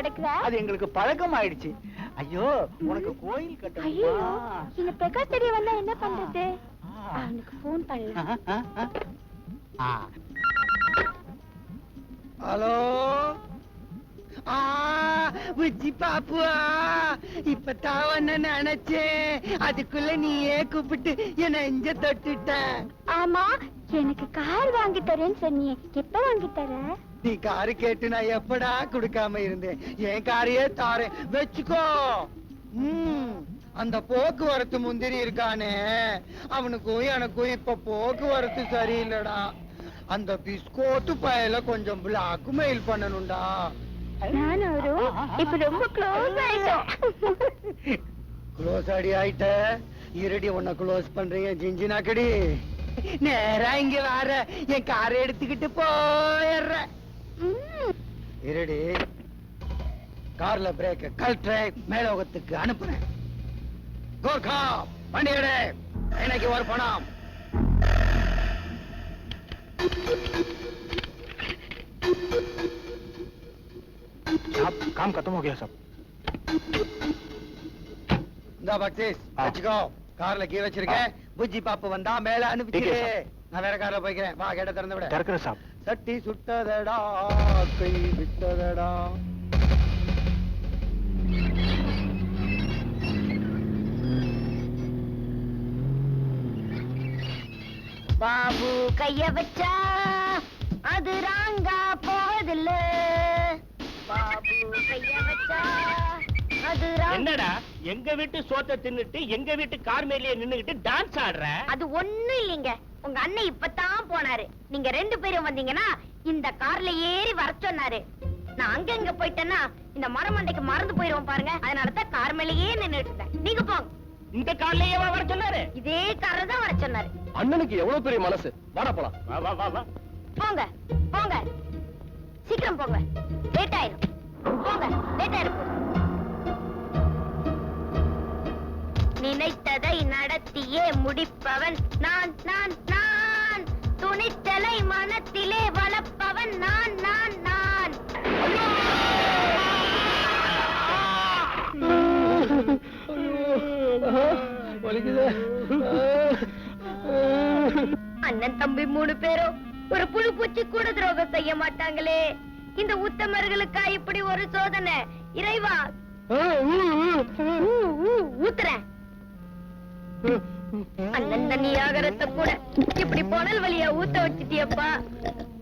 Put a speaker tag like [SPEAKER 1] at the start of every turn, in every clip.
[SPEAKER 1] கிடக்குற?
[SPEAKER 2] அது எங்களுக்கு பழக்கம் ஆயிடுச்சு. ஐயோ, உனக்கு கோயில் கட்டணும்.
[SPEAKER 1] ஐயோ, இந்த பிரகாஷ் தெரிய வந்தா என்ன பண்றது? அவனுக்கு போன் பண்ணலாம்.
[SPEAKER 3] ஹலோ, புஜ்ஜி பாப்புவா, இப்பதான் ஒன்னு நினைச்சேன், அதுக்குள்ள நீயே கூப்பிட்டு என்ன எஞ்ச தொட்டுட்ட.
[SPEAKER 1] ஆமா, எனக்கு கார் வாங்கி தரேன்னு சொன்னியே, எப்ப வாங்கி தர?
[SPEAKER 3] நீ காரு கேட்டு நான் எப்படா குடுக்காம இருந்தேன்? என் காரையே தாரேன், வச்சுக்கோ. அந்த போக்குவரத்து முந்திரி இருக்கானே, அவனுக்கும் எனக்கும் இப்ப போக்குவரத்து சரியில்லடா. அந்த பிஸ்கோட்டு பயல கொஞ்சம் பிளாக் மெயில் பண்ணணும்டா.
[SPEAKER 1] நான் அவரும் இப்ப ரொம்ப க்ளோஸ் ஆயிட்டோம்.
[SPEAKER 3] க்ளோஸ் அடி ஆயிட்ட? இருடி, உன்னை க்ளோஸ் பண்றீங்க ஜிஞ்சினாக்கடி. நேரா இங்க வர, என் காரை எடுத்துக்கிட்டு போயிடுற. இருடி, கார்ல பிரேக் கழற்ற, மேலோகத்துக்கு அனுப்புறேன். கோர்கா வண்டி எடு, எனக்கு ஒரு பணம்.
[SPEAKER 2] साहब, काम खत्म हो गया सब.
[SPEAKER 3] இந்த பக்ஸிஸ் வச்சுக்கோ, கார்ல கீ வச்சிருக்கேன். புஜ்ஜி பாப்பு வந்தா மேல அனுப்பிச்சிரு. நான் வேற கார்ல போய்க்கிறேன். வா, கேட்ட திறந்து விட.
[SPEAKER 2] திறக்கிறேன் சாப்.
[SPEAKER 3] சட்டி சுட்டதடா, கை விட்டதடா.
[SPEAKER 1] பாபு கைய வச்சா அது ராங்கா போவதில்ல. பாபு கைய வச்சா அது
[SPEAKER 4] என்னடா எங்க வீட்டு சோத்தை தின்னுட்டு எங்க வீட்டு கார் மேலேயே நின்னுகிட்டு டான்ஸ் ஆடுற?
[SPEAKER 1] அது ஒண்ணும் இல்லைங்க, உங்க அண்ணன் இப்பதான் போனாரு. நீங்க 2 பேரும் வந்தீங்கன்னா இந்த கார்ல ஏறி வர சொன்னாரு. நான் அங்க இங்க போயிட்டேன்னா இந்த மரமண்டைக்கு மறந்து போயிருவோம் பாருங்க. அதனாலதான் கார் மேலேயே நின்னுட்டு இருந்தேன். நீங்க போங்க.
[SPEAKER 4] இந்த கார்லயே வர சொன்னாரு?
[SPEAKER 1] இதே கார்ல தான் வர சொன்னாரு.
[SPEAKER 4] அண்ணனுக்கு எவ்வளவு பெரிய மனசு. வாடா போலாம். வா வா வா வா.
[SPEAKER 1] போங்க போங்க, சீக்கிரம் போங்க, லேட் ஆயிரும். போங்க, லேட் ஆயிரும். நினைத்ததை நடத்தியே முடிப்பவன் நான் நான் நான். துணிச்சலை மனத்திலே வளர்ப்பவன் நான் நான் நான். அண்ணன் தம்பி 3 பேரும் ஒரு புழு பூச்சி கூட துரோகம் செய்ய மாட்டாங்களே. இந்த உத்தமர்களுக்கா இப்படி ஒரு சோதனை? இறைவா, ஊத்துறேன். அண்ணன் தண்ணி ஆகரத்தை கூட இப்படி புனல் வழியா ஊத்த வச்சிட்டியப்பா.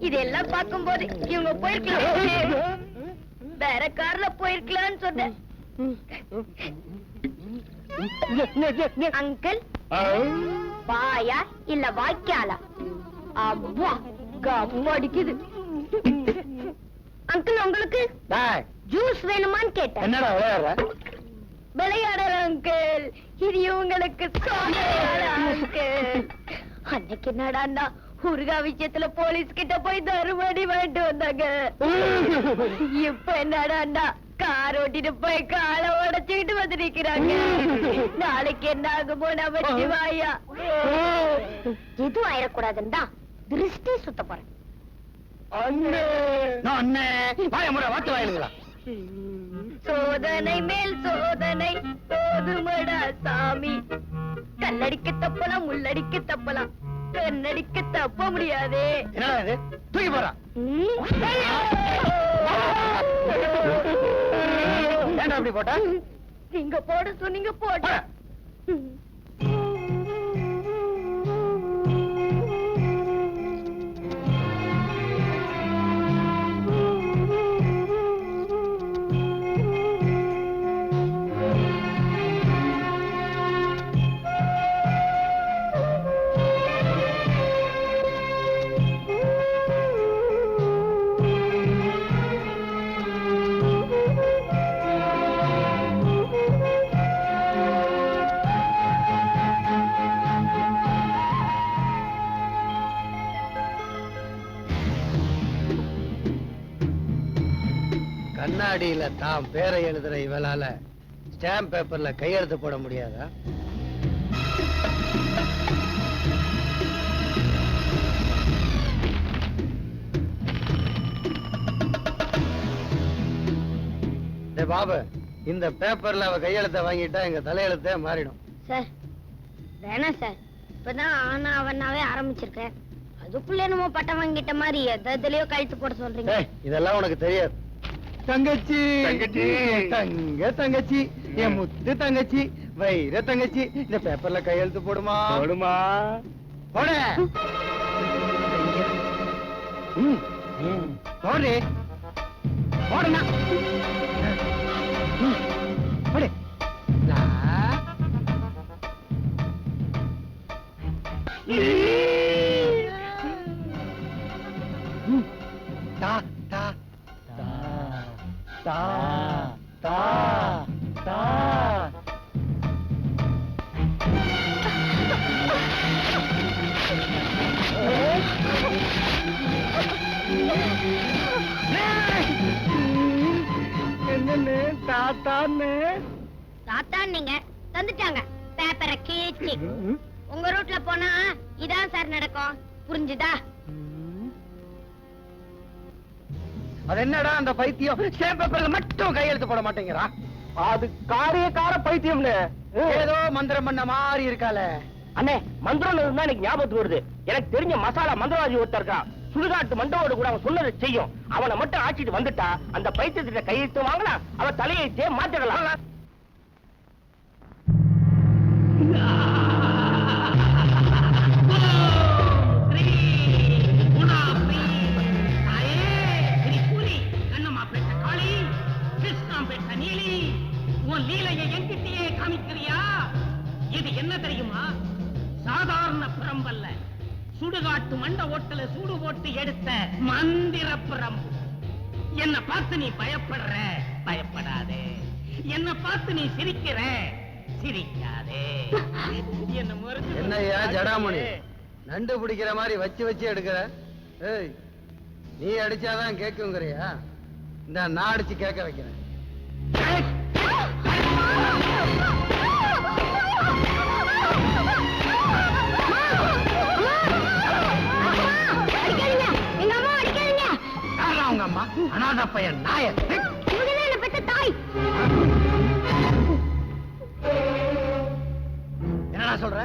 [SPEAKER 1] இதெல்லாம் பார்க்கும் போது இவங்க போயிருக்கலாம், வேற கார்ல போயிருக்கலாம்னு சொன்னேன். அங்கிள், வாயா இல்ல வாய்க்காலா? அவ்வா கம்ம அடிக்குது. அங்கிள், உங்களுக்கு ஜூஸ் வேணுமான்னு கேட்டேன்.
[SPEAKER 3] என்னடா விளையாடுற?
[SPEAKER 1] விளையாடல அங்கிள், இது உங்களுக்கு அங்கிள். அன்னைக்கு என்னடா ஊர்கா விஷயத்துல போலீஸ் கிட்ட போய் தருமடி வாங்கிட்டு வந்தாங்க. இப்ப என்னடா கார் ஓட்டிட்டு போய் காலை உடைச்சுக்கிட்டு வந்து நிக்கிறாங்க. நாளைக்கு என்ன ஆகுமோ நம்ம வாயா. எதுவும் ஆயிடக்கூடாதுன்னு தான் திருஷ்டி சுத்த போறேன். சோதனை மேல் சோதனை போதுமடா சாமி. கல்லடிக்க தப்பலாம், முள்ளடிக்க தப்பலாம், கண்ணடிக்க தப்ப முடியாதே.
[SPEAKER 3] என்னடா இது? தூக்கி போறா. ஏன்டா அப்படி போட்டா?
[SPEAKER 1] நீங்க போட சொன்னீங்க போட்ட.
[SPEAKER 3] கண்ணாடியில தான் பேரை எழுதுற இவளால ஸ்டாம்ப் பேப்பர்ல கையெழுத்து போட முடியாதா? பாபு, இந்த பேப்பர்ல அவ கையெழுத்த வாங்கிட்டா எங்க தலையெழுத்தே மாறிடும்.
[SPEAKER 1] சார் வேணாம் சார், இப்பதான் ஆனா அவனாவே ஆரம்பிச்சிருக்கேன். அதுக்குள்ள என்னமோ பட்டம் வாங்கிட்ட மாதிரி எதுலயோ கழுத்து போட சொல்றீங்க.
[SPEAKER 3] இதெல்லாம் உனக்கு தெரியாது. தங்கச்சி
[SPEAKER 4] தங்கச்சி.
[SPEAKER 3] தங்க தங்கச்சி, என் முத்து தங்கச்சி, வைர தங்கச்சி, இந்த பேப்பர்ல கையெழுத்து போடுமா?
[SPEAKER 4] போடுமா?
[SPEAKER 3] போட போடு போடுனா போடு. தா தா தா தா தா. என்னன்னு தாத்தான்னு
[SPEAKER 1] தாத்தான் நீங்க தந்துட்டாங்க பேப்பரை கீச்சி. உங்க ரூட்ல போனா இதான் சார் நடக்கும், புரிஞ்சுதா?
[SPEAKER 3] அது என்னடா அந்த பைத்தியம் ஸ்டாம்ப் பேப்பர்ல மட்டும் கையெழுத்து போட மாட்டேங்கிறா?
[SPEAKER 4] அது காரியக்கார பைத்தியம்னு
[SPEAKER 3] ஏதோ மந்திரம் பண்ண மாதிரி இருக்கால.
[SPEAKER 4] அண்ணே, மந்திரம் இருந்தா எனக்கு ஞாபகத்துக்கு வருது. எனக்கு தெரிஞ்ச மசாலா மந்திரவாதி ஒருத்தர் இருக்கான். சுடுகாட்டு மண்டவோடு கூட அவன் சொன்னதை செய்யும். அவனை மட்டும் ஆச்சிட்டு வந்துட்டா அந்த பைத்தியத்திட்ட கையெழுத்து வாங்கினா அவன் தலையெழுத்தே மாத்திடலாம்.
[SPEAKER 5] இது என்ன தெரியுமா? சாதாரண பிரம்பல்ல, சுடுகாட்டு மண்ட ஓட்டல சூடு போட்டு எடுத்த மந்திர பிரம்பு. என்ன பார்த்து நீ பயப்படுற, பயப்படாதே. என்ன பார்த்து நீ சிரிக்கிற, சிரிக்காதே. என்ன மறுத்து
[SPEAKER 3] என்னய்யா ஜடாமணி, நண்டு பிடிக்கிற மாதிரி வச்சு வச்சு எடுக்கிற? ஏய், நீ அடிச்சாதான் கேக்குங்கறியா? இந்த நான் அடிச்சு கேட்க வைக்கிறேன்.
[SPEAKER 1] எங்க அம்மா அடிக்காதீங்க.
[SPEAKER 3] யாரா உங்க அம்மா? அனாதை பையன் நாய.
[SPEAKER 1] இவங்கதான் என்ன பெத்த தாய்.
[SPEAKER 3] என்னடா சொல்ற?